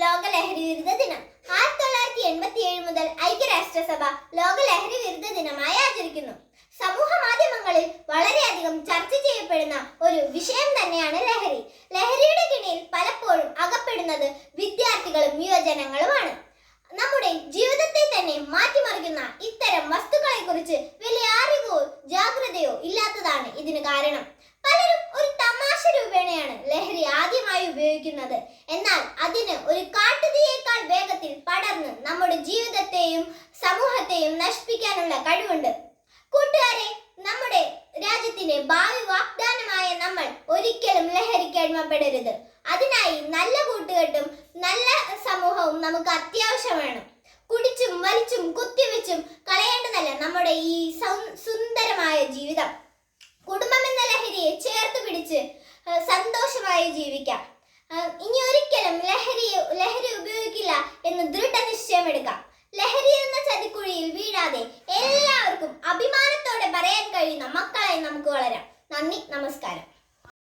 ലോക ലഹരി വിരുദ്ധ ദിനം. 1987 മുതൽ ഐക്യരാഷ്ട്രസഭ ലോക ലഹരി വിരുദ്ധ ദിനമായി ആചരിക്കുന്നു. സമൂഹ മാധ്യമങ്ങളിൽ വളരെയധികം ചർച്ച ചെയ്യപ്പെടുന്ന ഒരു വിഷയം തന്നെയാണ് ലഹരി. ലഹരിയുടെ കിണിയിൽ പലപ്പോഴും അകപ്പെടുന്നത് വിദ്യാർത്ഥികളും യുവജനങ്ങളുമാണ്. നമ്മുടെ ജീവിതത്തെ തന്നെ മാറ്റിമറിക്കുന്ന ഇത്തരം വസ്തുക്കളെ കുറിച്ച് വലിയ അറിവോ ജാഗ്രതയോ ഇല്ലാത്തതാണ് ഇതിന് കാരണം. പലരും ഒരു തമാശ രൂപേണയാണ് ലഹരി ആദ്യമായി ഉപയോഗിക്കുന്നത്. എന്നാൽ അതിന് ഒരു കാട്ടുതീയേക്കാൾ വേഗത്തിൽ പടർന്ന് നമ്മുടെ ജീവിതത്തെയും സമൂഹത്തെയും നശിപ്പിക്കാനുള്ള കഴിവുണ്ട്. കൂട്ടുകാരെ, നമ്മുടെ രാജ്യത്തിന്റെ ഭാവി വാഗ്ദാനമായ നമ്മൾ ഒരിക്കലും ലഹരിക്ക് അടിമപ്പെടരുത്. അതിനായി നല്ല കൂട്ടുകെട്ടും നല്ല സമൂഹവും നമുക്ക് അത്യാവശ്യമാണ്. കുടിച്ചും വലിച്ചും കുത്തിവെച്ചും കളയേണ്ടതല്ല നമ്മുടെ ഈ സുന്ദരമായ ജീവിതം. കുടുംബം എന്ന ലഹരിയെ ചേർത്ത് പിടിച്ച് സന്തോഷമായി ജീവിക്കാം. ഇനി ഒരിക്കലും ലഹരി ഉപയോഗിക്കില്ല എന്ന് ദൃഢനിശ്ചയമെടുക്കാം. ലഹരി എന്ന ചതിക്കുഴിയിൽ വീഴാതെ എല്ലാവർക്കും അഭിമാനത്തോടെ പറയാൻ കഴിയുന്ന മക്കളായി നമുക്ക് വളരാം. നന്ദി, നമസ്കാരം.